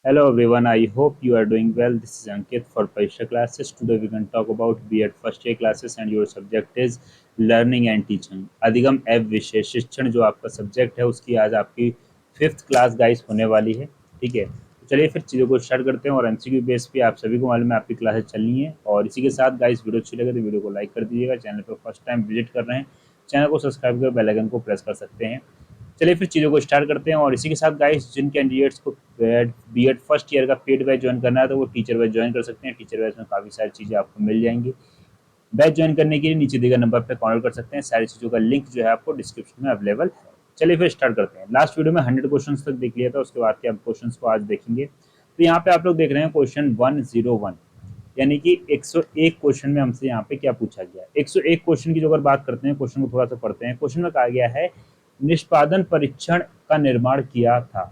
Hello everyone, I hope you are doing well. This is Ankit for Parisha classes. Today we can talk about B.Ed first year classes and your subject is learning and teaching. अधिगम एवं विषय शिक्षण जो आपका subject है उसकी आज आपकी 5th क्लास गाइस होने वाली है। ठीक है, तो चलिए फिर चीज़ों को स्टार्ट करते हैं। और एमसीक्यू बेस पे आप सभी को मालूम है आपकी क्लासेस चलनी है। और इसी के साथ गाइस वीडियो अच्छी लगे तो वीडियो को लाइक कर दीजिएगा। चैनल पर फर्स्ट टाइम विजिट कर रहे हैं, चैनल को सब्सक्राइब कर बेल आइकन को प्रेस कर सकते हैं। चलिए फिर चीज़ों को स्टार्ट करते हैं। और इसी के साथ गाइस जिन कैंडिडेट्स को बी.एड फर्स्ट ईयर का पेड बैच ज्वाइन करना है तो वो टीचर बैच ज्वाइन कर सकते हैं। टीचर बैच में काफ़ी सारी चीज़ें आपको मिल जाएंगी। बैच ज्वाइन करने के लिए नीचे दिए गए नंबर पर कॉन्टैक्ट कर सकते हैं। सारी चीज़ों का लिंक जो है आपको डिस्क्रिप्शन में अवेलेबल है। चलिए फिर स्टार्ट करते हैं। लास्ट वीडियो में 100 क्वेश्चन तक देख लिया था, उसके बाद के आप क्वेश्चन को आज देखेंगे। तो यहाँ पे आप लोग देख रहे हैं क्वेश्चन 101, यानी कि 101 क्वेश्चन में हमसे यहाँ पे क्या पूछा गया है। 101 क्वेश्चन की जो अगर बात करते हैं, क्वेश्चन को थोड़ा सा पढ़ते हैं। क्वेश्चन में कहा गया है निष्पादन परीक्षण का निर्माण किया था।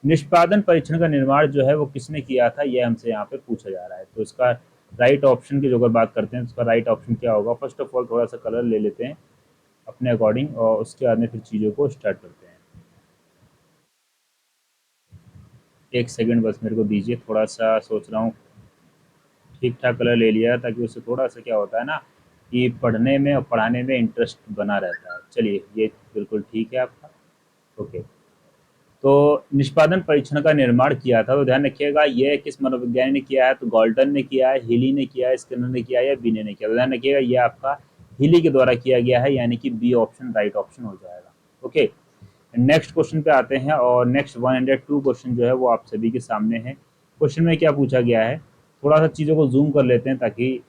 निष्पादन परीक्षण का निर्माण जो है वो किसने किया था, यह हमसे यहाँ पे पूछा जा रहा है। तो इसका राइट ऑप्शन की जो अगर बात करते हैं तो इसका राइट ऑप्शन क्या होगा। फर्स्ट ऑफ ऑल थोड़ा सा कलर ले लेते हैं अपने अकॉर्डिंग और उसके बाद में फिर चीज़ों को स्टार्ट करते हैं। एक सेकंड बस मेरे को दीजिए, थोड़ा सा सोच रहा हूँ। ठीक ठाक कलर ले लिया ताकि उससे थोड़ा सा क्या होता है ना कि पढ़ने में और पढ़ाने में इंटरेस्ट बना रहता है। चलिए ये बिल्कुल ठीक है आपका। ओके, तो निष्पादन परीक्षण का निर्माण किया था, तो ध्यान रखिएगा ये किस मनोविज्ञानी ने किया है। तो गॉल्टन ने किया है, हिली ने किया है, स्किनर ने किया है या बीने ने किया। तो ध्यान रखिएगा ये आपका हिली के द्वारा किया गया है, यानी कि बी ऑप्शन राइट ऑप्शन हो जाएगा। ओके, नेक्स्ट क्वेश्चन पे आते हैं। और नेक्स्ट 102 क्वेश्चन जो है वो आप सभी के सामने है। क्वेश्चन में क्या पूछा गया है, थोड़ा सा चीज़ों को जूम कर लेते हैं ताकि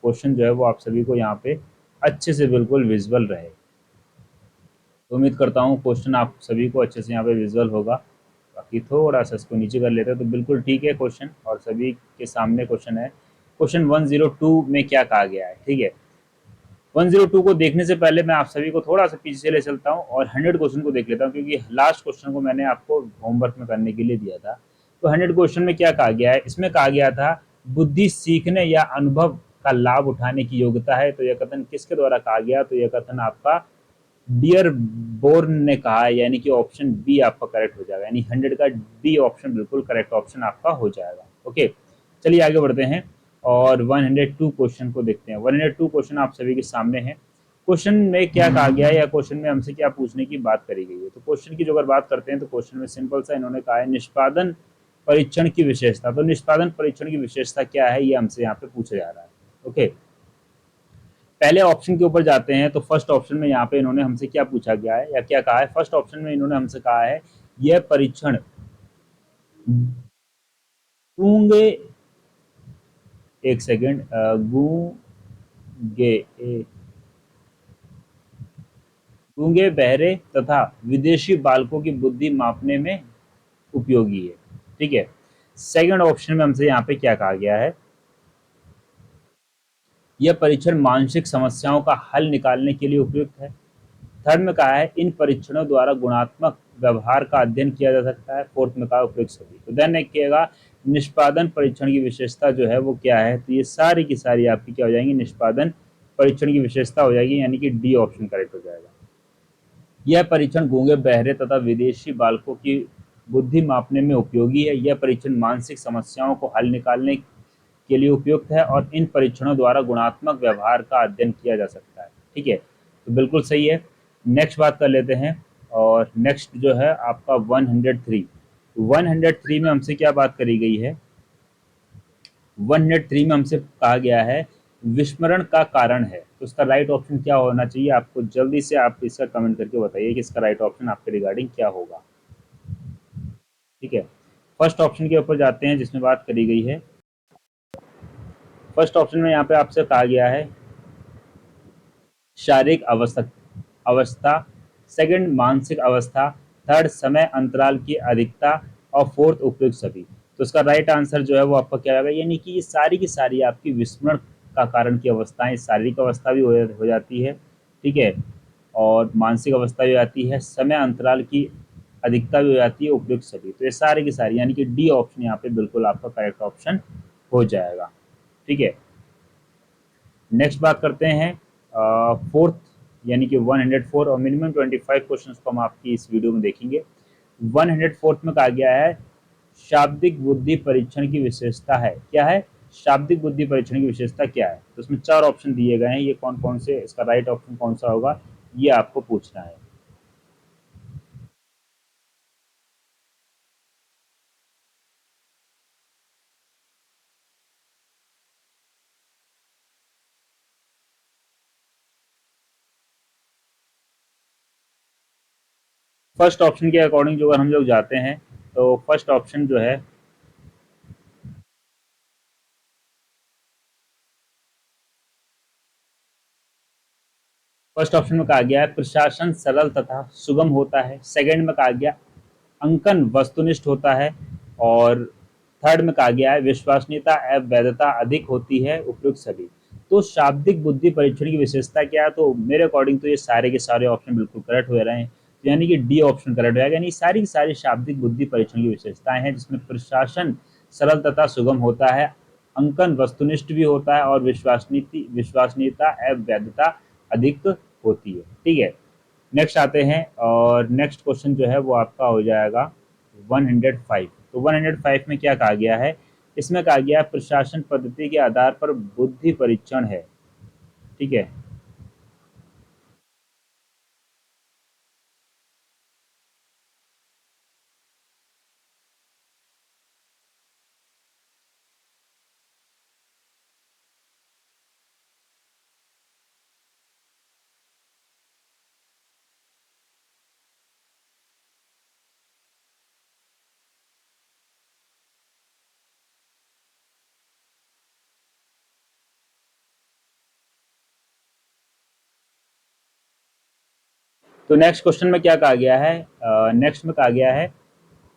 क्वेश्चन जो है वो आप सभी को यहाँ पे अच्छे से बिल्कुल विजुअल रहे। तो उम्मीद करता हूँ क्वेश्चन आप सभी को अच्छे से यहाँ पे विजुअल होगा। बाकी थोड़ा सा इसको नीचे कर लेते हैं तो बिल्कुल ठीक है क्वेश्चन, और सभी के सामने क्वेश्चन है। क्वेश्चन 102 में क्या कहा गया है, ठीक है। 102 को देखने से पहले मैं आप सभी को थोड़ा सा पीछे ले चलता हूँ और 100 क्वेश्चन को देख लेता हूँ, क्योंकि लास्ट क्वेश्चन को मैंने आपको होमवर्क में करने के लिए दिया था। तो 100 क्वेश्चन में क्या कहा गया है, इसमें कहा गया था बुद्धि सीखने या अनुभव का लाभ उठाने की योग्यता है। तो यह कथन किसके द्वारा कहा गया, तो यह कथन आपका डियर बोर्न ने कहा है, यानी कि ऑप्शन बी आपका करेक्ट हो जाएगा। यानी 100 का डी ऑप्शन बिल्कुल करेक्ट ऑप्शन आपका हो जाएगा। ओके, चलिए आगे बढ़ते हैं और 102 क्वेश्चन को देखते हैं। 102 क्वेश्चन आप सभी के सामने है। क्वेश्चन में क्या कहा गया है या क्वेश्चन में हमसे क्या पूछने की बात करी गई है। तो क्वेश्चन की जो अगर बात करते हैं तो क्वेश्चन में सिंपल सा इन्होंने कहा है निष्पादन परीक्षण की विशेषता। तो निष्पादन परीक्षण की विशेषता क्या है ये हमसे यहाँ पे पूछा जा रहा है। ओके, पहले ऑप्शन के ऊपर जाते हैं। तो फर्स्ट ऑप्शन में यहाँ पे इन्होंने हमसे क्या पूछा गया है या क्या कहा है। फर्स्ट ऑप्शन में इन्होंने हमसे कहा है यह परीक्षण गूंगे, एक सेकेंड, गूंगे गूंगे बहरे तथा विदेशी बालकों की बुद्धि मापने में उपयोगी है। ठीक है, सेकंड ऑप्शन में हमसे यहाँ पे क्या कहा गया है, यह परीक्षण मानसिक समस्याओं का हल निकालने के लिए उपयुक्त है। थर्ड में कहा है इन परीक्षणों द्वारा गुणात्मक व्यवहार का अध्ययन किया जा सकता है। फोर्थ में कहा उपयुक्त सभी। तो ध्यान रखिएगा निष्पादन परीक्षण की विशेषता जो है वो क्या है। तो ये सारी की सारी आपकी क्या हो जाएंगी, निष्पादन परीक्षण की विशेषता हो जाएगी, यानी कि डी ऑप्शन करेक्ट हो जाएगा। यह परीक्षण गूंगे बहरे तथा विदेशी बालकों की बुद्धि मापने में उपयोगी है। यह परीक्षण मानसिक समस्याओं को हल निकालने के लिए उपयुक्त है और इन परीक्षणों द्वारा गुणात्मक व्यवहार का अध्ययन किया जा सकता है। ठीक है, तो बिल्कुल सही है। नेक्स्ट बात कर लेते हैं। और नेक्स्ट जो है आपका 103। 103 में हमसे क्या बात करी गई है, 103 में हमसे कहा गया है विस्मरण का कारण है। तो इसका राइट ऑप्शन क्या होना चाहिए, आपको जल्दी से आप इसका कमेंट करके बताइए कि इसका राइट ऑप्शन आपके रिगार्डिंग क्या होगा। ठीक है, फर्स्ट ऑप्शन के ऊपर जाते हैं जिसमें बात करी गई है। फर्स्ट ऑप्शन में यहाँ पे आपसे कहा गया है शारीरिक अवस्था, सेकंड मानसिक अवस्था, थर्ड समय अंतराल की अधिकता और फोर्थ उपयुक्त सभी। तो इसका राइट आंसर जो है वो आपका क्या होगा, यानी कि ये सारी की सारी आपकी विस्मरण का कारण की अवस्थाएं, शारीरिक अवस्था भी हो जाती है। ठीक है, और मानसिक अवस्था भी हो जाती है, समय अंतराल की अधिकता भी हो जाती है, उपयुक्त सभी। तो ये सारी की सारी यानी कि डी ऑप्शन यहाँ पे बिल्कुल आपका करेक्ट ऑप्शन हो जाएगा। ठीक है, नेक्स्ट बात करते हैं फोर्थ, यानी कि 104। और मिनिमम 25 क्वेश्चन को हम आपकी इस वीडियो में देखेंगे। 104 में कहा गया है शाब्दिक बुद्धि परीक्षण की विशेषता है, क्या है? शाब्दिक बुद्धि परीक्षण की विशेषता क्या है? तो उसमें चार ऑप्शन दिए गए हैं, ये कौन कौन से, इसका राइट ऑप्शन कौन सा होगा, ये आपको पूछना है। फर्स्ट ऑप्शन के अकॉर्डिंग जो अगर हम लोग जाते हैं, तो फर्स्ट ऑप्शन जो है, फर्स्ट ऑप्शन में कहा गया है प्रशासन सरल तथा सुगम होता है। सेकंड में कहा गया अंकन वस्तुनिष्ठ होता है। और थर्ड में कहा गया है विश्वसनीयता एवं वैधता अधिक होती है, उपयुक्त सभी। तो शाब्दिक बुद्धि परीक्षण की विशेषता क्या है? तो मेरे अकॉर्डिंग तो ये सारे के सारे ऑप्शन बिल्कुल करेक्ट हो रहे हैं, तो यानी कि डी ऑप्शन करेक्ट हो जाएगा। यानी सारी की सारी शाब्दिक बुद्धि परीक्षण की विशेषताएं हैं, जिसमें प्रशासन सरल तथा सुगम होता है, अंकन वस्तुनिष्ठ भी होता है, और विश्वसनीयता एवं वैधता अधिक होती है। ठीक है, नेक्स्ट आते हैं, और नेक्स्ट क्वेश्चन जो है वो आपका हो जाएगा 105। तो 105 में क्या कहा गया है? इसमें कहा गया है प्रशासन पद्धति के आधार पर बुद्धि परीक्षण है। ठीक है, तो नेक्स्ट क्वेश्चन में क्या कहा गया है? नेक्स्ट में कहा गया है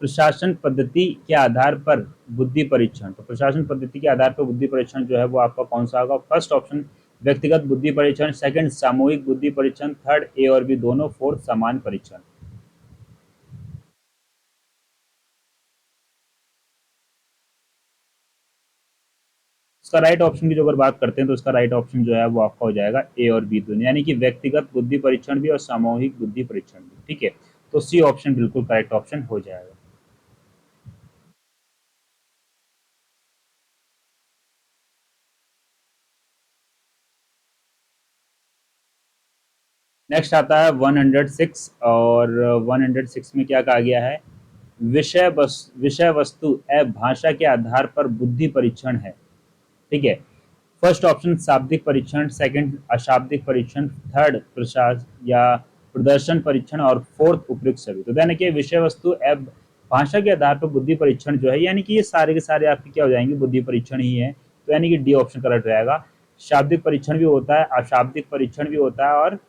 प्रशासन पद्धति के आधार पर बुद्धि परीक्षण। तो प्रशासन पद्धति के आधार पर बुद्धि परीक्षण जो है वो आपका कौन सा होगा? फर्स्ट ऑप्शन व्यक्तिगत बुद्धि परीक्षण, सेकंड सामूहिक बुद्धि परीक्षण, थर्ड ए और बी दोनों, फोर्थ समान परीक्षण। इसका राइट ऑप्शन की जो अगर बात करते हैं, तो इसका राइट ऑप्शन जो है वो आपका हो जाएगा ए और बी दोनों, यानी कि व्यक्तिगत बुद्धि परीक्षण भी और सामूहिक बुद्धि परीक्षण भी। ठीक है, तो सी ऑप्शन बिल्कुल करेक्ट ऑप्शन हो जाएगा। नेक्स्ट आता है 106, और 106 में क्या कहा गया है? विषय वस्तु एवं भाषा के आधार पर बुद्धि परीक्षण है। ठीक है, फर्स्ट ऑप्शन शाब्दिक परीक्षण, सेकंड अशाब्दिक परीक्षण, थर्ड प्रसाद या प्रदर्शन परीक्षण, और फोर्थ उपयुक्त सभी। तो ध्यान रखिए विषय वस्तु एवं भाषा के आधार पर बुद्धि परीक्षण जो है, यानी कि ये सारे के सारे आपके क्या हो जाएंगे? बुद्धि परीक्षण ही है, तो यानी कि डी ऑप्शन करेक्ट रहेगा। शाब्दिक परीक्षण भी होता है, अशाब्दिक परीक्षण भी होता है, और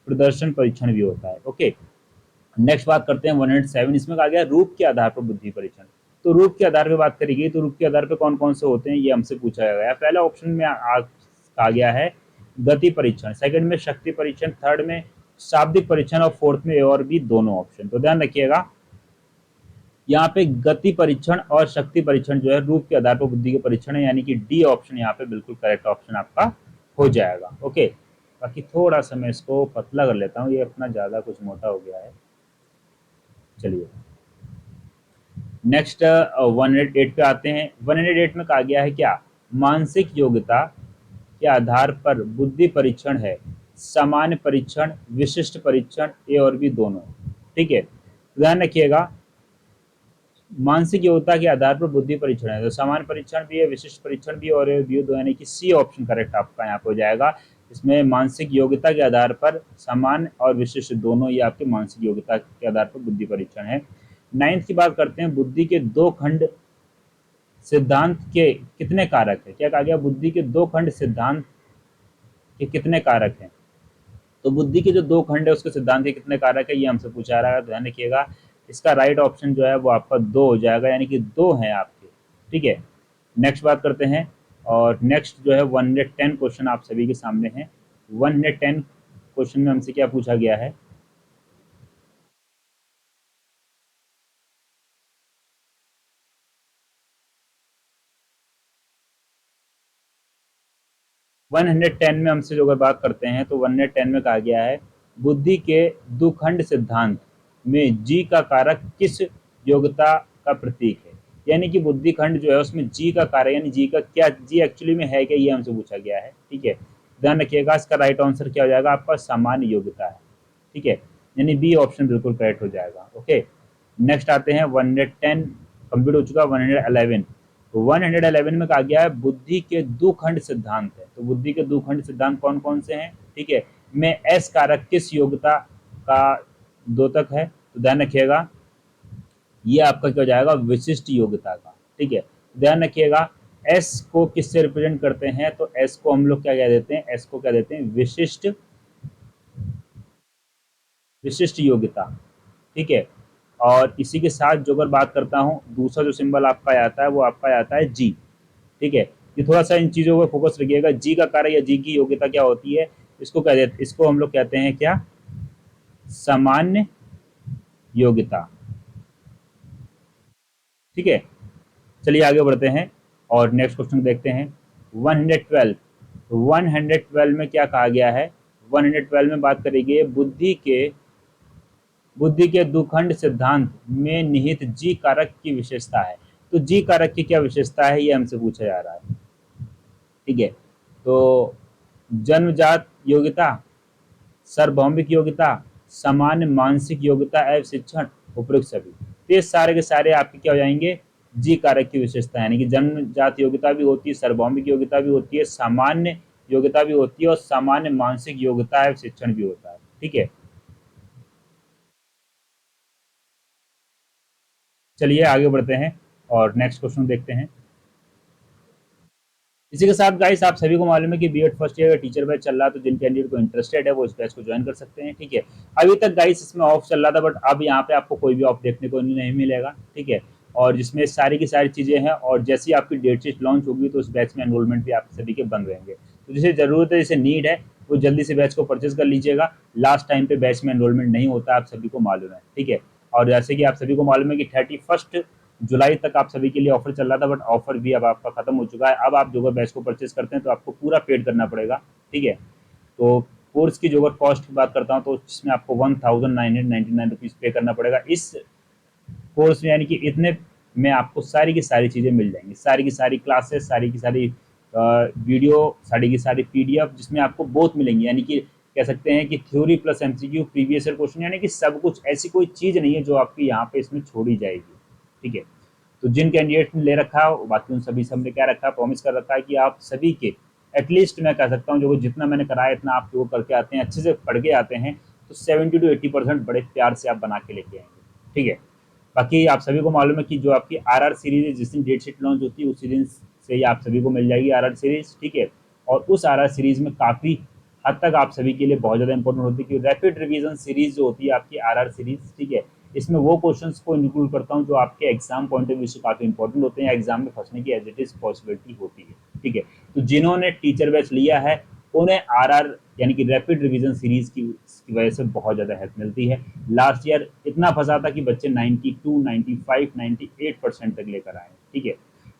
प्रदर्शन परीक्षण भी होता है। ओके, नेक्स्ट बात करते हैं 107। इसमें कहा गया रूप के आधार पर बुद्धि परीक्षण। तो रूप के आधार पर बात करेगी, तो रूप के आधार पर कौन कौन से होते हैं, ये हमसे पूछा गया है। पहला ऑप्शन में कहा गया है गति परीक्षण, सेकंड में शक्ति परीक्षण, थर्ड में शाब्दिक परीक्षण, और फोर्थ में ए और बी दोनों ऑप्शन। तो ध्यान रखिएगा, यहाँ पे गति परीक्षण और शक्ति परीक्षण जो है रूप के आधार पर बुद्धि के परीक्षण है, यानी कि डी ऑप्शन यहाँ पे बिल्कुल करेक्ट ऑप्शन आपका हो जाएगा। ओके, बाकी थोड़ा सा मैं इसको पतला कर लेता हूँ, ये अपना ज़्यादा कुछ मोटा हो गया है। चलिए, नेक्स्ट 108 पे आते हैं। 108 में कहा गया है क्या? मानसिक योग्यता के आधार पर बुद्धि परीक्षण है, सामान्य परीक्षण, विशिष्ट परीक्षण, ए और बी दोनों। ठीक है, ध्यान रखिएगा, मानसिक योग्यता के आधार पर बुद्धि परीक्षण है, तो सामान्य परीक्षण भी है, विशिष्ट परीक्षण भी, और बी दो, यानी कि सी ऑप्शन करेक्ट आपका यहाँ पे हो जाएगा। इसमें मानसिक योग्यता के आधार पर सामान्य और विशिष्ट दोनों ये आपके मानसिक योग्यता के आधार पर बुद्धि परीक्षण है। नाइन्थ की बात करते हैं, बुद्धि के दो खंड सिद्धांत के कितने कारक है? क्या कहा गया? बुद्धि के दो खंड सिद्धांत के कितने कारक हैं? तो बुद्धि के जो दो खंड है उसके सिद्धांत के कितने कारक है, ये हमसे पूछा रहा है। ध्यान रखिएगा, इसका राइट ऑप्शन जो है वो आपका दो हो जाएगा, यानी कि दो हैं आपके। ठीक है, नेक्स्ट बात करते हैं, और नेक्स्ट जो है 110 क्वेश्चन आप सभी के सामने है। 110 क्वेश्चन में हमसे क्या पूछा गया है? 110 में हमसे जो अगर बात करते हैं, तो 110 में कहा गया है बुद्धि के दुखंड सिद्धांत में जी का कारक किस योग्यता का प्रतीक है। यानी कि बुद्धिखंड जो है उसमें जी का कार्य यानी जी का क्या, जी एक्चुअली में है क्या, ये हमसे पूछा गया है। ठीक है, ध्यान रखिएगा इसका राइट आंसर क्या हो जाएगा आपका, सामान्य योग्यता है। ठीक है, यानी बी ऑप्शन बिल्कुल करेक्ट हो जाएगा। ओके, नेक्स्ट आते हैं 110 कंप्लीट हो चुका। 111, 111 में कहा गया है बुद्धि के दो खंड सिद्धांत है। तो बुद्धि के दो खंड सिद्धांत कौन कौन से हैं? ठीक है, में एस कारक किस योग्यता का द्योतक है? तो ध्यान रखिएगा ये आपका क्या हो जाएगा, विशिष्ट योग्यता का। ठीक है, ध्यान रखिएगा एस को किससे रिप्रेजेंट करते हैं? तो एस को हम लोग क्या कह देते हैं? एस को क्या देते हैं? विशिष्ट, विशिष्ट योग्यता। ठीक है, और इसी के साथ जो अगर बात करता हूँ दूसरा जो सिंबल आपका आता है वो आपका आता है जी। ठीक है, ये थोड़ा सा इन चीजों पर फोकस रखिएगा। जी का कार्य या जी की योग्यता क्या होती है? इसको क्या देते, इसको हम लोग कहते हैं क्या, सामान्य योग्यता। ठीक है, चलिए आगे बढ़ते हैं और नेक्स्ट क्वेश्चन देखते हैं। 112, 112 में क्या कहा गया है? 112 में बात करेंगे बुद्धि के दुखंड सिद्धांत में निहित जी कारक की विशेषता है। तो जी कारक की क्या विशेषता है ये हमसे पूछा जा रहा है। ठीक है, तो जन्मजात योग्यता, सार्वभौमिक योग्यता, सामान्य मानसिक योग्यता एवं शिक्षण, उपयुक्त सभी। तो ये सारे के सारे आपके क्या हो जाएंगे, जी कारक की विशेषता, यानी कि जन्मजात योग्यता भी होती है, सार्वभौमिक योग्यता भी होती है, सामान्य योग्यता भी होती है और सामान्य मानसिक योग्यता एवं शिक्षण भी होता है। ठीक है, चलिए आगे बढ़ते हैं और नेक्स्ट क्वेश्चन देखते हैं। इसी के साथ गाइस आप सभी को मालूम है कि बीएड फर्स्ट ईयर का टीचर बैच चल रहा है, तो जिन कैंडिडेट को इंटरेस्टेड है वो इस बैच को ज्वाइन कर सकते हैं। ठीक है, अभी तक गाइस इसमें ऑफ चल रहा था, बट अब यहाँ पे आपको कोई भी ऑफ देखने को नहीं मिलेगा। ठीक है, और जिसमें सारी की सारी चीज़ें हैं, और जैसी आपकी डेट शीट लॉन्च होगी तो उस बैच में एनरोलमेंट भी आप सभी के बंद रहेंगे। तो जिसे ज़रूरत है, जिसे नीड है, वो जल्दी से बैच को परचेज कर लीजिएगा। लास्ट टाइम पे बैच में एनरोलमेंट नहीं होता, आप सभी को मालूम है। ठीक है, और जैसे कि आप सभी को मालूम है कि 31 जुलाई तक आप सभी के लिए ऑफर चल रहा था, बट ऑफर भी अब आपका खत्म हो चुका है। अब आप जो बैच को परचेज करते हैं तो आपको पूरा पेड करना पड़ेगा। ठीक है, तो कोर्स की जो अगर कॉस्ट की बात करता हूँ तो इसमें आपको 1999 रुपीज़ पे करना पड़ेगा इस कोर्स में, यानी कि इतने में आपको सारी की सारी चीज़ें मिल जाएंगी, सारी की सारी क्लासेस, सारी की सारी वीडियो, सारी की सारी पीडीएफ, जिसमें आपको बहुत मिलेंगी। यानी कि कह सकते हैं कि theory plus MCQ, previous year question, यानी कि सब कुछ, ऐसी कोई चीज़ नहीं है जो आपकी यहाँ पे इसमें छोड़ी जाएगी। ठीक है, तो जिन कैंडिडेट ने ले रखा है बाकी उन सभी से हमने क्या रखा है, प्रॉमिस कर रखा है कि आप सभी के एटलीस्ट मैं कह सकता हूँ जो जितना मैंने कराया इतना आप जो करके आते हैं, अच्छे से पढ़ के आते हैं, तो 70 to 80% बड़े प्यार से आप बना के लेके आएंगे। ठीक है, बाकी आप सभी को मालूम है कि जो आपकी आरआर सीरीज है, जिस दिन डेट शीट लॉन्च होती है उसी दिन से ही आप सभी को मिल जाएगी आरआर सीरीज। ठीक है, और उस आरआर सीरीज में काफ़ी हद तक आप सभी के लिए बहुत ज़्यादा इंपॉर्टेंट होती है कि रैपिड रिवीजन सीरीज जो होती है आपकी आरआर सीरीज। ठीक है, इसमें वो क्वेश्चंस को इंक्लूड करता हूँ जो आपके एग्जाम पॉइंट ऑफ व्यू से काफ़ी इंपॉर्टेंट होते हैं, एग्जाम में फंसने की एज इट इज पॉसिबिलिटी होती है। ठीक है, तो जिन्होंने टीचर बैच लिया है उन्हें आरआर यानी कि रैपिड रिवीजन सीरीज की वजह से बहुत ज़्यादा हेल्प मिलती है। लास्ट ईयर इतना फंसा था कि बच्चे 92, 95, 98% तक लेकर आए। ठीक है,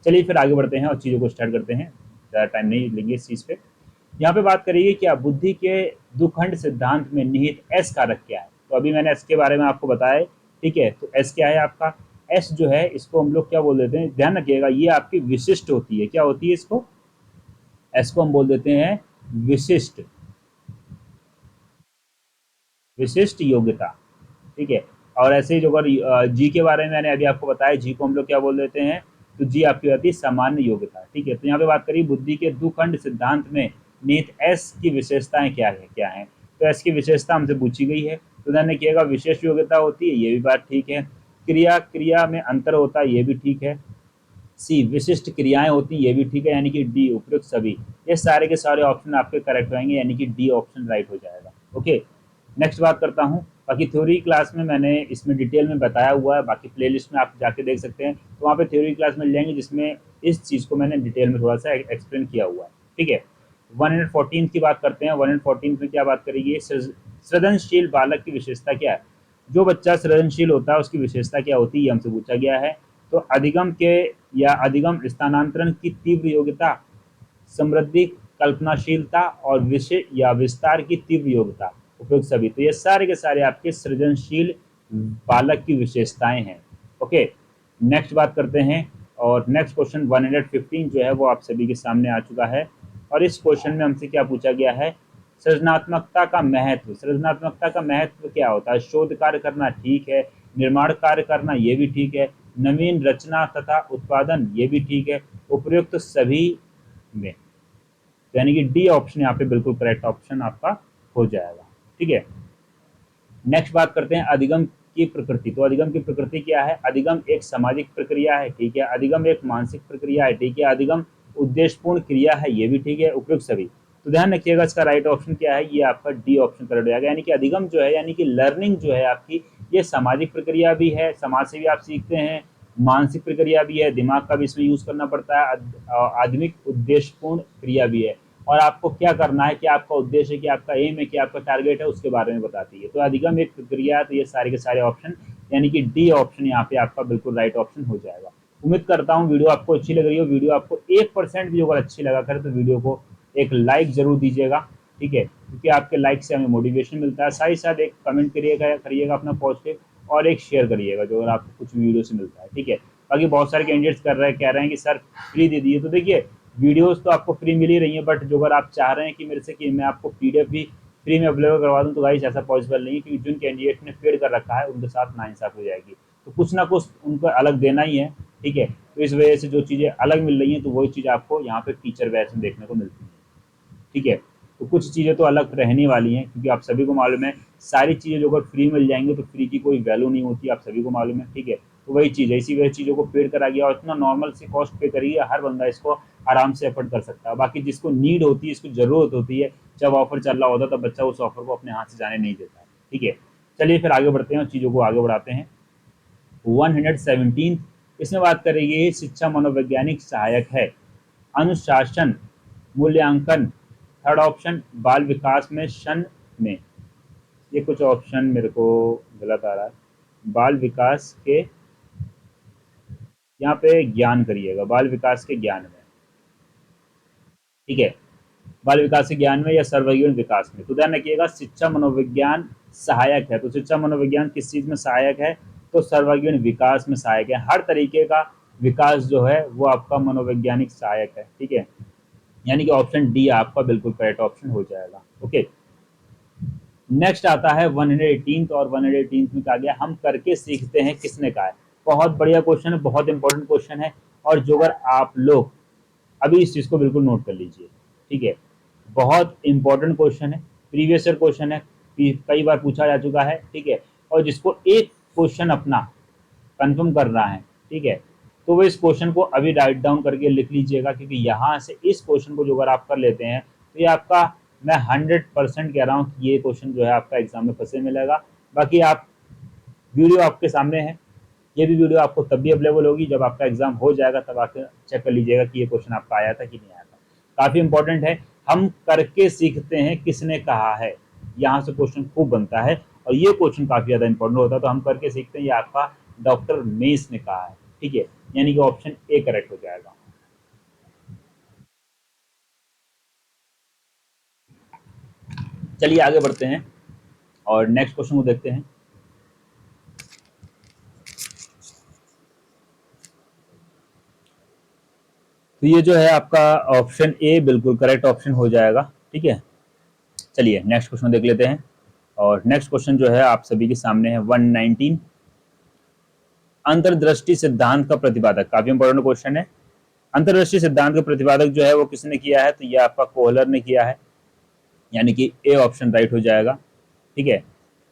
चलिए फिर आगे बढ़ते हैं और चीज़ों को स्टार्ट करते हैं, ज़्यादा टाइम नहीं लेंगे इस चीज़ पे। यहाँ पे बात करिए क्या बुद्धि के दुखंड सिद्धांत में निहित एस कारक क्या है? तो अभी मैंने एस के बारे में आपको बताया। ठीक है, तो एस क्या है आपका? एस जो है इसको हम लोग क्या बोल देते हैं, ध्यान रखिएगा, ये आपकी विशिष्ट होती है। क्या होती है इसको? एस को हम बोल देते हैं विशिष्ट, विशिष्ट योग्यता। ठीक है, और ऐसे ही जो अगर जी के बारे में मैंने अभी आपको बताया, जी को हम लोग क्या बोल देते हैं? तो जी आपकी होती है सामान्य योग्यता। ठीक है, तो यहाँ पे बात करिए बुद्धि के दुखंड सिद्धांत में निहित एस की विशेषताएं क्या है? तो एस की विशेषता हमसे पूछी गई है, तो ध्यान रखिएगा विशेष योग्यता होती है, ये भी बात ठीक है। क्रिया क्रिया में अंतर होता है, ये भी ठीक है। सी विशिष्ट क्रियाएं होती, ये भी ठीक है, यानी कि डी उपयुक्त सभी। ये सारे के सारे ऑप्शन आपके करेक्ट रहेंगे, यानी कि डी ऑप्शन राइट हो जाएगा। ओके, नेक्स्ट बात करता हूँ। बाकी थ्योरी क्लास में मैंने इसमें डिटेल में बताया हुआ है, बाकी प्लेलिस्ट में आप जाके देख सकते हैं, तो वहाँ पे थ्योरी क्लास मिल जाएंगे जिसमें इस चीज़ को मैंने डिटेल में थोड़ा सा एक्सप्लेन किया हुआ है। ठीक है, 114 की बात करते हैं। 114 में क्या बात करेगी? सृजनशील बालक की विशेषता क्या है? जो बच्चा सृजनशील होता है उसकी विशेषता क्या होती है, ये हमसे पूछा गया है। तो अधिगम के या अधिगम स्थानांतरण की तीव्र योग्यता, समृद्धि, कल्पनाशीलता और विषय या विस्तार की तीव्र योग्यता, उपयुक्त सभी। तो ये सारे के सारे आपके सृजनशील बालक की विशेषताएं हैं। ओके, नेक्स्ट बात करते हैं, और नेक्स्ट क्वेश्चन 115 जो है वो आप सभी के सामने आ चुका है। और इस क्वेश्चन में हमसे क्या पूछा गया है, सृजनात्मकता का महत्व। सृजनात्मकता का महत्व क्या होता है? शोध कार्य करना ठीक है, निर्माण कार्य करना ये भी ठीक है, नवीन रचना तथा उत्पादन ये भी ठीक है, उपयुक्त सभी में। यानी कि डी ऑप्शन यहाँ पे बिल्कुल करेक्ट ऑप्शन आपका हो जाएगा। ठीक है, नेक्स्ट बात करते हैं अधिगम की प्रकृति। तो अधिगम की प्रकृति क्या है? अधिगम एक सामाजिक प्रक्रिया है, ठीक है, अधिगम एक मानसिक प्रक्रिया है, ठीक है, अधिगम उद्देश्यपूर्ण क्रिया है, ये भी ठीक है, उपयुक्त सभी। तो ध्यान रखिएगा इसका राइट ऑप्शन क्या है, ये आपका डी ऑप्शन करेक्ट हो जाएगा। यानी कि अधिगम जो है, यानी कि लर्निंग जो है आपकी, ये सामाजिक प्रक्रिया भी है, समाज से भी आप सीखते हैं, मानसिक प्रक्रिया भी है, दिमाग का भी इसमें यूज करना पड़ता है, आधुनिक उद्देश्यपूर्ण क्रिया भी है। और आपको क्या करना है, क्या आपका उद्देश्य है, क्या आपका एम है, क्या आपका टारगेट है, उसके बारे में बताती है। तो अधिगम एक प्रक्रिया है, तो ये सारे के सारे ऑप्शन यानी कि डी ऑप्शन यहाँ पे आपका बिल्कुल राइट ऑप्शन हो जाएगा। उम्मीद करता हूँ वीडियो आपको अच्छी लग रही हो। वीडियो आपको 1% भी अगर अच्छी लगा करे तो वीडियो को एक लाइक जरूर दीजिएगा, ठीक है, क्योंकि आपके लाइक से हमें मोटिवेशन मिलता है। साथ ही साथ एक कमेंट करिएगा अपना पॉजिटिव, और एक शेयर करिएगा जो अगर आपको कुछ वीडियो से मिलता है, ठीक है। बाकी बहुत सारे कैंडिडेट्स कह रहे हैं कि सर फ्री दे दिए, तो देखिए वीडियोस तो आपको फ्री मिल ही रही है, बट जो अगर आप चाह रहे हैं कि मेरे से कि मैं आपको पीडीएफ भी फ्री में अवेलेबल करवा दूं, तो गाइस ऐसा पॉसिबल नहीं है, क्योंकि जिन कैंडिडेट ने पेड कर रखा है उनके साथ नाइंसाफ हो जाएगी। तो कुछ ना कुछ उनको अलग देना ही है, ठीक है। तो इस वजह से जो चीज़ें अलग मिल रही हैं, तो वही चीज़ आपको यहाँ पे टीचर बैच में देखने को मिलती है, ठीक है। तो कुछ चीज़ें तो अलग रहने वाली हैं, क्योंकि आप सभी को मालूम है सारी चीज़ें जो अगर फ्री मिल जाएंगी तो फ्री की कोई वैल्यू नहीं होती, आप सभी को मालूम है, ठीक है। तो वही चीज़ है, इसी वजह चीज़ों को पेड करा गया, और इतना नॉर्मल से कॉस्ट पे करिए, हर बंदा इसको आराम से अफोर्ड कर सकता है। बाकी जिसको नीड होती है, इसको ज़रूरत होती है, जब ऑफर चल रहा होता है तब बच्चा उस ऑफर को अपने हाथ से जाने नहीं देता है, ठीक है। चलिए फिर आगे बढ़ते हैं और चीज़ों को आगे बढ़ाते हैं। 117 इसमें बात करेंगे, शिक्षा मनोवैज्ञानिक सहायक है, अनुशासन, मूल्यांकन, थर्ड ऑप्शन बाल विकास में, शन में। ये कुछ ऑप्शन मेरे को गलत आ रहा है। बाल विकास के, यहाँ पे ज्ञान करिएगा, बाल विकास के ज्ञान में, ठीक है, बाल विकास के ज्ञान में या सर्वगीण विकास में। तो ध्यान रखिएगा शिक्षा मनोविज्ञान सहायक है, तो शिक्षा मनोविज्ञान किस चीज में सहायक है, तो सर्वगीण विकास में सहायक है। हर तरीके का विकास जो है वो आपका मनोवैज्ञानिक सहायक है, ठीक है। यानी कि ऑप्शन डी आपका बिल्कुल करेक्ट ऑप्शन हो जाएगा। ओके, नेक्स्ट आता है 118, और 118 में कहा गया हम करके सीखते हैं किसने कहा है। बहुत बढ़िया क्वेश्चन है, बहुत इंपॉर्टेंट क्वेश्चन है, और जो अगर आप लोग अभी इस चीज को बिल्कुल नोट कर लीजिए, ठीक है। बहुत इंपॉर्टेंट क्वेश्चन है, प्रीवियस ईयर क्वेश्चन है, कई बार पूछा जा चुका है, ठीक है। और जिसको एक क्वेश्चन अपना कंफर्म करना है, ठीक है, तो वो इस क्वेश्चन को अभी राइट डाउन करके लिख लीजिएगा, क्योंकि यहाँ से इस क्वेश्चन को जो अगर आप कर लेते हैं तो ये आपका, मैं 100% कह रहा हूँ कि ये क्वेश्चन जो है आपका एग्जाम में फंसे मिलेगा। बाकी आप, वीडियो आपके सामने है, ये भी वीडियो आपको तब भी अवेलेबल होगी जब आपका एग्जाम हो जाएगा, तब आके चेक कर लीजिएगा कि ये क्वेश्चन आपका आया था कि नहीं आया था। काफी इंपॉर्टेंट है, हम करके सीखते हैं किसने कहा है, यहाँ से क्वेश्चन खूब बनता है, और ये क्वेश्चन काफी ज्यादा इंपॉर्टेंट होता है। तो हम करके सीखते हैं, ये आपका डॉक्टर मेस ने कहा है, ठीक है, यानी कि ऑप्शन ए करेक्ट हो जाएगा। चलिए आगे बढ़ते हैं और नेक्स्ट क्वेश्चन को देखते हैं। तो ये जो है आपका ऑप्शन ए बिल्कुल करेक्ट ऑप्शन हो जाएगा, ठीक है। चलिए नेक्स्ट क्वेश्चन देख लेते हैं, और नेक्स्ट क्वेश्चन जो है आप सभी के सामने है 119, अंतर्दृष्टि सिद्धांत का प्रतिपादक। काफी इंपॉर्टेंट क्वेश्चन है। अंतर्दृष्टि सिद्धांत का प्रतिपादक जो है वो किसने किया है, तो ये आपका कोहलर ने किया है, यानी कि ए ऑप्शन राइट हो जाएगा, ठीक है।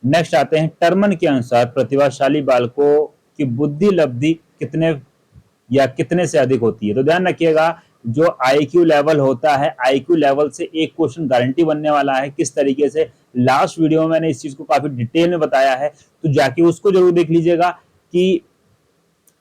नेक्स्ट आते हैं, टर्मन के अनुसार प्रतिभाशाली बालकों की बुद्धि लब्धि कितने या कितने से अधिक होती है। तो ध्यान रखिएगा, जो आईक्यू लेवल होता है, आईक्यू लेवल से एक क्वेश्चन गारंटी बनने वाला है। किस तरीके से, लास्ट वीडियो में मैंने इस चीज को काफी डिटेल में बताया है, तो जाके उसको जरूर देख लीजिएगा कि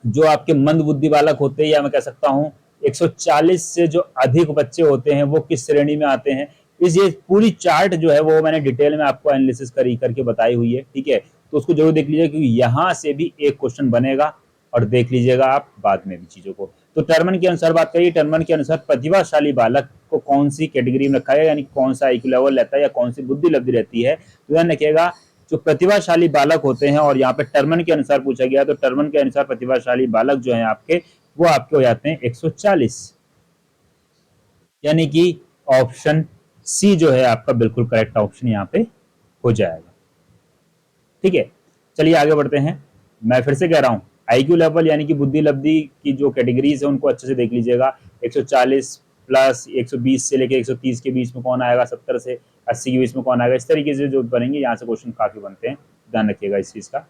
जो आपके मंद बुद्धि बालक होते हैं, या मैं कह सकता हूं 140 से जो अधिक बच्चे होते हैं वो किस श्रेणी में आते हैं। इस ये पूरी चार्ट जो है वो मैंने डिटेल में आपको एनालिसिस करके बताई हुई है, ठीक है। तो उसको जरूर देख लीजिएगा, क्योंकि यहाँ से भी एक क्वेश्चन बनेगा, और देख लीजिएगा आप बाद में भी चीजों को। तो टर्मन के अनुसार बात करिए, टर्मन के अनुसार प्रतिभाशाली बालक को कौन सी कैटेगरी में रखा है, यानी कौन सा आईक्यू लेवल रहता है या कौन सी बुद्धि लब्धि रहती है। तो ध्यान रखिएगा, जो प्रतिभाशाली बालक होते हैं, और यहाँ पे टर्मन के अनुसार पूछा गया, तो टर्मन के अनुसार प्रतिभाशाली बालक जो है आपके, वो आपके हो जाते हैं 140, यानी कि ऑप्शन सी जो है आपका बिल्कुल करेक्ट ऑप्शन यहाँ पे हो जाएगा। ठीक है, चलिए आगे बढ़ते हैं। मैं फिर से कह रहा हूं, आईक्यू लेवल यानी कि बुद्धि लब्धि की जो कैटेगरीज है उनको अच्छे से देख लीजिएगा। 140 प्लस 120 से लेकर 130 के बीच में कौन आएगा, 70 से 80 के बीच में कौन आएगा, इस तरीके से जो बनेंगे यहाँ से क्वेश्चन काफी बनते हैं, ध्यान रखिएगा इस चीज का।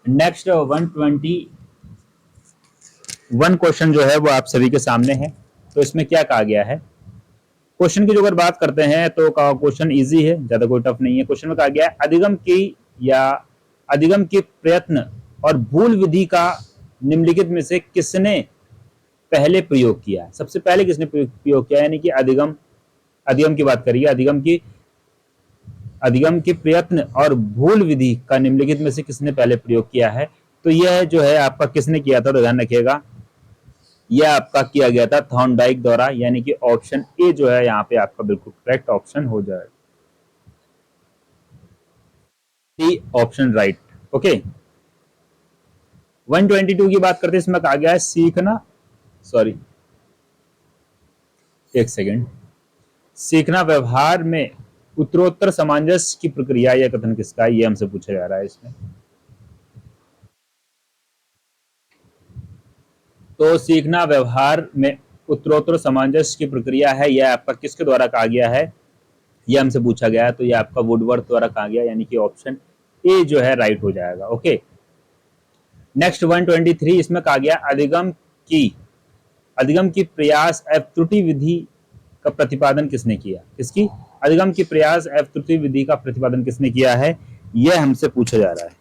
नेक्स्ट 121 क्वेश्चन जो है वो आप सभी के सामने है। तो इसमें क्या कहा गया है, क्वेश्चन की जो अगर बात करते हैं तो क्वेश्चन इजी है, ज्यादा कोई टफ नहीं है। क्वेश्चन में कहा गया है अधिगम के प्रयत्न और भूल विधि का निम्नलिखित में से किसने पहले प्रयोग किया। सबसे पहले किसने प्रयोग किया, यानी कि अधिगम की बात करिए, अधिगम के प्रयत्न और भूल विधि का निम्नलिखित में से किसने पहले प्रयोग किया है। तो यह जो है आपका किसने किया था, तो ध्यान रखिएगा, यह आपका किया गया था थॉर्नडाइक द्वारा, यानी कि ऑप्शन ए जो है यहाँ पे आपका बिल्कुल करेक्ट ऑप्शन हो जाएगा, सी ऑप्शन राइट। ओके, 122 की बात करते हैं, इसमें कहा गया है एक सेकेंड, सीखना व्यवहार में उत्तरोत्तर सामंजस्य की प्रक्रिया, यह कथन किसका है, यह हमसे पूछा जा रहा है इसमें। तो सीखना व्यवहार में उत्तरोत्तर सामंजस्य की प्रक्रिया है, यह आपका किसके द्वारा कहा गया है, यह हमसे पूछा गया है। तो यह आपका वुडवर्थ द्वारा कहा गया, यानी कि ऑप्शन ए जो है राइट हो जाएगा। ओके, नेक्स्ट 123, इसमें कहा गया अधिगम की प्रयास एवं त्रुटि विधि का प्रतिपादन किसने किया। किसकी, अधिगम की प्रयास एवं त्रुटि विधि का प्रतिपादन किसने किया है, यह हमसे पूछा जा रहा है।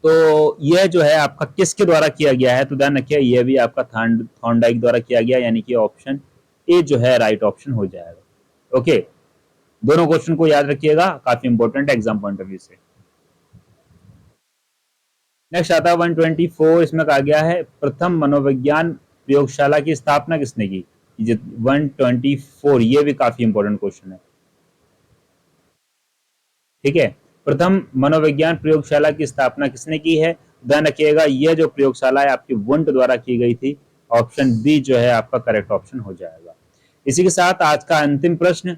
तो यह जो है आपका किसके द्वारा किया गया है, तो ध्यान रखिए यह भी आपका थॉर्नडाइक द्वारा किया गया, यानी कि ऑप्शन ए जो है राइट ऑप्शन हो जाएगा। ओके, दोनों क्वेश्चन को याद रखिएगा, काफी important exam point of view से। नेक्स्ट आता है 124, इसमें कहा गया है प्रथम मनोविज्ञान प्रयोगशाला की स्थापना किसने की। 124, ये भी काफी इंपॉर्टेंट क्वेश्चन है। ठीक है, प्रथम मनोविज्ञान प्रयोगशाला की स्थापना किसने की है, ध्यान रखिएगा यह जो प्रयोगशाला है आपकी वुंट द्वारा की गई थी, ऑप्शन बी जो है आपका करेक्ट ऑप्शन हो जाएगा। इसी के साथ आज का अंतिम प्रश्न,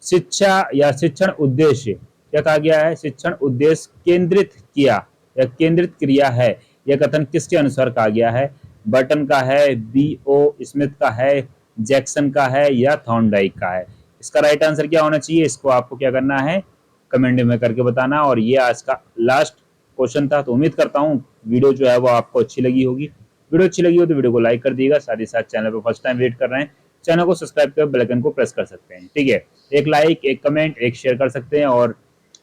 शिक्षा या शिक्षण उद्देश्य, क्या कहा गया है, शिक्षण उद्देश्य केंद्रित किया या केंद्रित क्रिया है, यह कथन किसके अनुसार कहा गया है, बर्टन का है, B.O. स्मिथ का है, जैक्सन का है, या थॉर्नडाइक का है। इसका राइट आंसर क्या होना चाहिए, इसको आपको क्या करना है, कमेंट में करके बताना। और ये आज का लास्ट क्वेश्चन था। तो उम्मीद करता हूँ वीडियो जो है वो आपको अच्छी लगी होगी। वीडियो अच्छी लगी हो तो वीडियो को लाइक कर दिएगा, साथ ही साथ चैनल पर फर्स्ट टाइम विजिट कर रहे हैं, चैनल को सब्सक्राइब कर बेल आइकन को प्रेस कर सकते हैं। ठीक है, एक लाइक, एक कमेंट, एक शेयर कर सकते हैं। और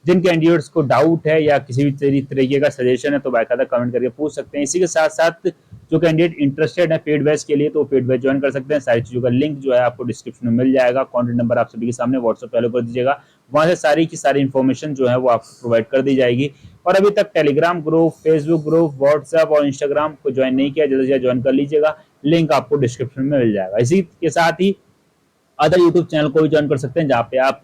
जिन कैंडिडेट्स को डाउट है या किसी भी तरीके का सजेशन है तो बाकायदा कमेंट करके पूछ सकते हैं। इसी के साथ साथ जो कैंडिडेट इंटरेस्टेड है पेड बैच के लिए, तो पेड बैच ज्वाइन कर सकते हैं। सारी चीज़ों का लिंक जो है आपको डिस्क्रिप्शन में मिल जाएगा। कॉन्टेक्ट नंबर आप सभी के सामने व्हाट्सएप फॉलो कर दीजिएगा, वहां से सारी की सारी इन्फॉर्मेशन जो है वो आपको प्रोवाइड कर दी जाएगी। और अभी तक Telegram group, Facebook group, WhatsApp और इंस्टाग्राम को ज्वाइन नहीं किया, जल्दी से ज्वाइन कर लीजिएगा, लिंक आपको डिस्क्रिप्शन में मिल जाएगा। इसी के साथ ही अदर यूट्यूब चैनल को भी ज्वाइन कर सकते हैं, जहाँ पे आप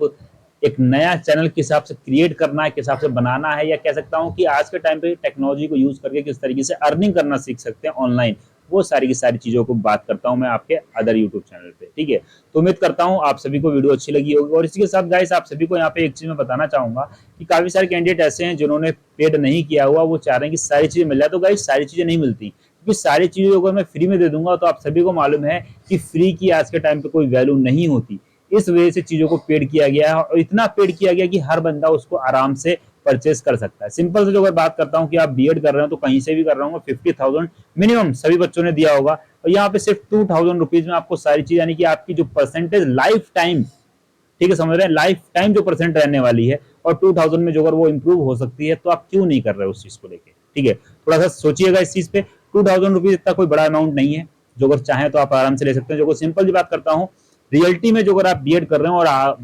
एक नया चैनल किस हिसाब से क्रिएट करना है, किस हिसाब से बनाना है, या कह सकता हूँ कि आज के टाइम पे टेक्नोलॉजी को यूज करके किस तरीके से अर्निंग करना सीख सकते हैं ऑनलाइन, वो सारी की सारी चीजों को बात करता हूँ मैं आपके अदर यूट्यूब चैनल पे। ठीक है, तो उम्मीद करता हूँ आप सभी को वीडियो अच्छी लगी होगी। और इसी के साथ गाइस आप सभी को यहाँ पे एक चीज मैं बताना चाहूंगा कि काफी सारे कैंडिडेट ऐसे हैं जिन्होंने पेड नहीं किया हुआ, वो चाह रहे हैं कि सारी चीजें मिल जाए। तो गाइस सारी चीजें नहीं मिलती, क्योंकि सारी चीजें अगर मैं फ्री में दे दूंगा तो आप सभी को मालूम है कि फ्री की आज के टाइम पे कोई वैल्यू नहीं होती। इस वजह से चीजों को पेड किया गया है, और इतना पेड किया गया कि हर बंदा उसको आराम से परचेस कर सकता है। सिंपल से जो अगर बात करता हूं कि आप बीएड कर रहे हो तो कहीं से भी कर रहा हूँ, 50,000 मिनिमम सभी बच्चों ने दिया होगा, और यहाँ पे सिर्फ 2,000 रुपीज में आपको सारी चीज, यानी कि आपकी जो परसेंटेज लाइफ टाइम, ठीक है समझ रहे हैं, लाइफ टाइम जो परसेंट रहने वाली है, और 2,000 में जो अगर वो इंप्रूव हो सकती है, तो आप क्यों नहीं कर रहे हो उस चीज को लेके। ठीक है, थोड़ा सा सोचिएगा इस चीज पे। 2,000 रुपीज इतना कोई बड़ा अमाउंट नहीं है, जो अगर चाहे तो आप आराम से ले सकते हैं। जो सिंपल जी बात करता हूँ, रियलिटी में जो अगर आप बीएड कर रहे हो और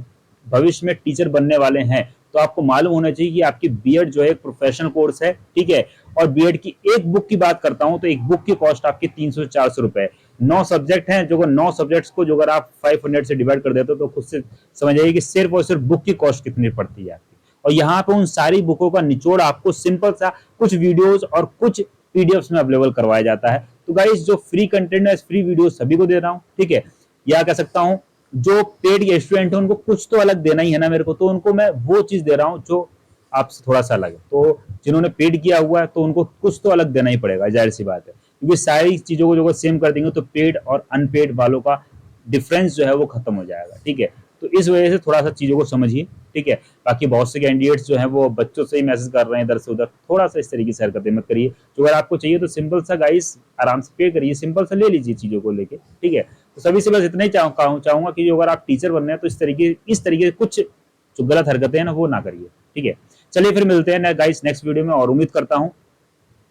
भविष्य में टीचर बनने वाले हैं, तो आपको मालूम होना चाहिए कि आपकी बीएड जो है एक प्रोफेशनल कोर्स है। ठीक है, और बीएड की एक बुक की बात करता हूं तो एक बुक की कॉस्ट आपकी 300 से 400 रुपए। 9 सब्जेक्ट हैं, जो 9 सब्जेक्ट्स को जो अगर आप 500 से डिवाइड कर देते हो तो खुद से समझ आइए कि सिर्फ और सिर्फ बुक की कॉस्ट कितनी पड़ती है आपकी। और यहाँ पे उन सारी बुकों का निचोड़ आपको सिंपल सा कुछ वीडियोस और कुछ पीडीएफ्स में अवेलेबल करवाया जाता है। तो गाइस जो फ्री कंटेंट है, फ्री वीडियो सभी को दे रहा हूँ, ठीक है। या कह सकता हूँ जो पेड के स्टूडेंट है उनको कुछ तो अलग देना ही है ना मेरे को, तो उनको मैं वो चीज दे रहा हूँ जो आपसे थोड़ा सा अलग है। तो जिन्होंने पेड किया हुआ है तो उनको कुछ तो अलग देना ही पड़ेगा, जाहिर सी बात है, क्योंकि सारी चीजों को जो सेम कर देंगे तो पेड और अनपेड वालों का डिफरेंस जो है वो खत्म हो जाएगा, ठीक है। तो इस वजह से थोड़ा सा चीजों को समझिए, ठीक है। बाकी बहुत से कैंडिडेट्स जो है वो बच्चों से ही मैसेज कर रहे हैं इधर से उधर, थोड़ा सा इस तरीके से हरकतें मत करिए। जो अगर आपको चाहिए तो सिंपल सा गाइस आराम से पे करिए, सिंपल सा ले लीजिए चीजों को लेके, ठीक है। तो सभी से बस इतना ही चाहूंगा कि अगर आप टीचर बनने हैं तो इस तरीके कुछ जो गलत हरकतें हैं ना वो ना करिए, ठीक है। चलिए फिर मिलते हैं गाइस नेक्स्ट वीडियो में, और उम्मीद करता हूँ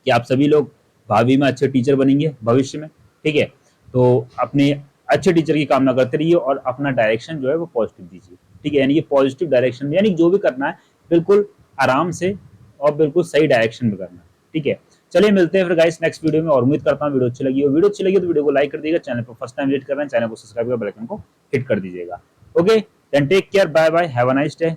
कि आप सभी लोग भावी में अच्छे टीचर बनेंगे भविष्य में, ठीक है। तो अपने अच्छे टीचर की कामना करते रहिए और अपना डायरेक्शन जो है वो पॉजिटिव दीजिए, ठीक है। यानी कि पॉजिटिव डायरेक्शन, यानी जो भी करना है बिल्कुल आराम से और बिल्कुल सही डायरेक्शन में करना है, ठीक है। चलिए मिलते हैं फिर गाइस नेक्स्ट वीडियो में, और उम्मीद करता हूँ वीडियो अच्छी लगी हो। वीडियो अच्छी लगी तो वीडियो को लाइक कर दीजिएगा, चैनल पर फर्स्ट टाइम विजिट कर रहे हैं चैनल को सब्सक्राइब कर बेल आइकन को हिट कर दीजिएगा। Okay then take care, bye bye, have a nice day.